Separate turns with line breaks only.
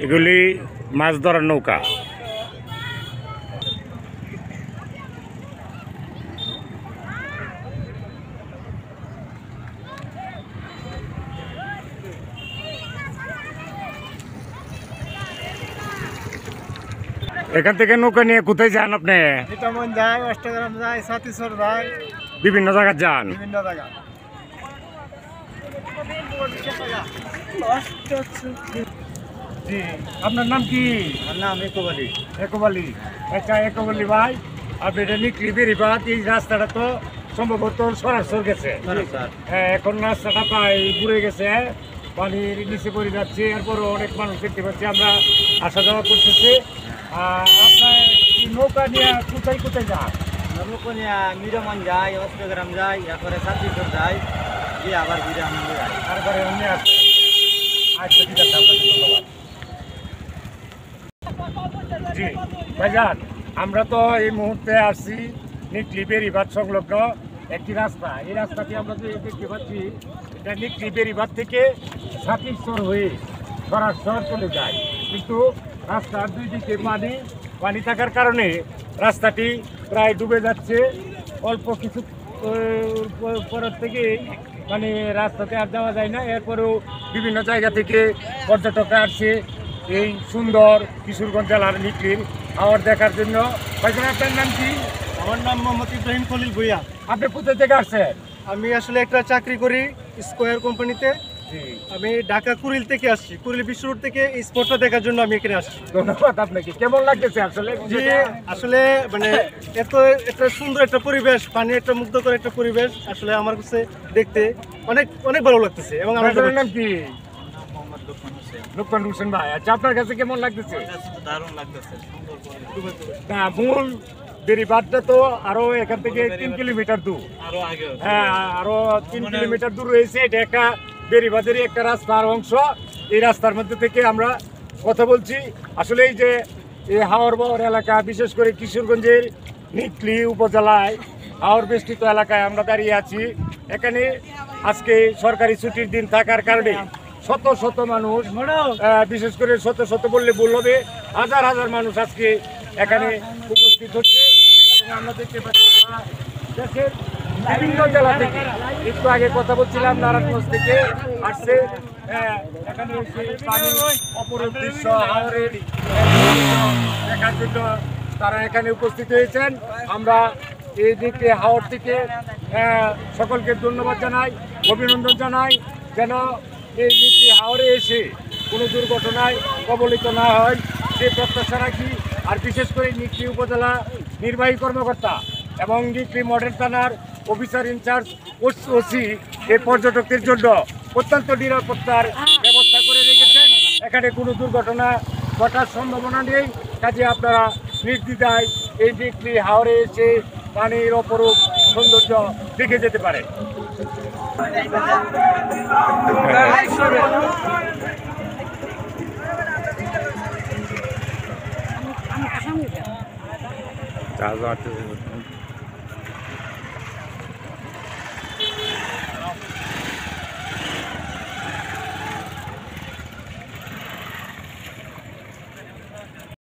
এগুলি মাছ ধরার নৌকা। এখান থেকে নৌকা নিয়ে কোথায় যান আপনি?
যায়, অষ্টগ্রাম যায়, সাতিশ্বর যায়,
বিভিন্ন জায়গায় যান।
বিভিন্ন জায়গা।
জি, আপনার নাম কি?
আমার নাম একবালি।
একবালি। আচ্ছা একবালি ভাই, আপনি এটা নিকলি বেরিবাদ, এই রাস্তাটা তো সম্ভবত সরাসর গেছে। হ্যাঁ, এখন রাস্তাটা প্রায় ঘুরে গেছে, পানির নিচে পড়ে যাচ্ছে। এরপরও অনেক মানুষ দেখতে পাচ্ছি, আমরা আসা যাওয়া করতেছি। আপনার নৌকা নিয়ে কোথায় কোথায় যান?
নৌকা নিয়ে মিরমান যায়, অষ্টগ্রাম যায়, এরপরে সাতিশ্বর যায়, দিয়ে আবার বিরাম যায়।
তারপরে অন্য আসছে। আচ্ছা ঠিক আছে, আপনাকে ধন্যবাদ। জি ভাইজান, আমরা তো এই মুহূর্তে আসছি নিকলি বেরিবাদ সংলগ্ন একটি রাস্তা। এই রাস্তাটি আমরা যে দেখতে পাচ্ছি, এটা নিকলি বেরিবাদ থেকে সাতিশ্বর হয়ে সরাসর চলে যায়। কিন্তু রাস্তার দুই দিকে পানি থাকার কারণে রাস্তাটি প্রায় ডুবে যাচ্ছে। অল্প কিছু পরের থেকে মানে রাস্তাতে আর যাওয়া যায় না। এরপরেও বিভিন্ন জায়গা থেকে পর্যটকরা আসছে এই সুন্দর কিশোরগঞ্জ জেলার নিকলির হাওর দেখার জন্য। ভাইজান, আপনার নাম কি?
আমার নাম মোহাম্মদ ইব্রাহিম খলিল ভুইয়া।
আপনি কোথা থেকে আসছেন?
আমি আসলে একটা চাকরি করি স্কোয়ার কোম্পানিতে। আমি ঢাকা কুড়িল থেকে আসছি, কুড়িল বিশ্ব রোড থেকে এই স্পটটা দেখার জন্য আমি এখানে আসছি।
ধন্যবাদ আপনাকে। কেমন লাগতেছে আসলে?
জি, আসলে মানে এত একটা সুন্দর একটা পরিবেশ, পানি একটা মুগ্ধকর একটা পরিবেশ, আসলে আমার কাছে দেখতে অনেক অনেক ভালো লাগতেছে। এবং আমার
নাম কি? লোকমান হোসেন ভাই। আচ্ছা, আপনার কাছে কেমন লাগতেছে?
দারুণ লাগতেছে।
না, মূল বেরিবাদটা তো আরো এখান থেকে 3 কিলোমিটার দূর। হ্যাঁ, আরো 3 কিলোমিটার দূর রয়েছে। এটা একটা বেরিবাদেরই একটা রাস্তার অংশ। এই রাস্তার মধ্যে থেকে আমরা কথা বলছি। আসলে এই যে এই হাওর বহর এলাকা, বিশেষ করে কিশোরগঞ্জের নিকলি উপজেলায় হাওর বেষ্টিত এলাকায় আমরা দাঁড়িয়ে আছি। এখানে আজকে সরকারি ছুটির দিন থাকার কারণে শত শত মানুষ, বিশেষ করে শত শত বললে ভুল হবে, হাজার হাজার মানুষ আজকে এখানে উপস্থিত হচ্ছে। এবং আমরা দেখতে পাচ্ছি দেশের বিভিন্ন জেলা থেকে, একটু আগে কথা বলছিলাম নারায়ণগঞ্জ থেকে আসছে। এখানে এসে পানির অপরূপ দৃশ্য হাওরের দেখার জন্য তারা এখানে উপস্থিত হয়েছেন। আমরা এই দিকে হাওর থেকে সকলকে ধন্যবাদ জানাই, অভিনন্দন জানাই, যেন এই নীতি হাওরে এসে কোনো দুর্ঘটনায় কবলিত না হয় সে প্রত্যাশা রাখি। আর বিশেষ করে নিকলি উপজেলা নির্বাহী কর্মকর্তা এবং নিকলি মডেল থানার অফিসার ইনচার্জ ওসি এই পর্যটকদের জন্য অত্যন্ত নিরাপত্তার ব্যবস্থা করে রেখেছেন। এখানে কোনো দুর্ঘটনা ঘটার সম্ভাবনা নেই। কাজে আপনারা নির্দ্বিধায় এই নিকলি হাওরে এসে পানির অপরূপ সৌন্দর্য দেখে যেতে পারে। চার্জ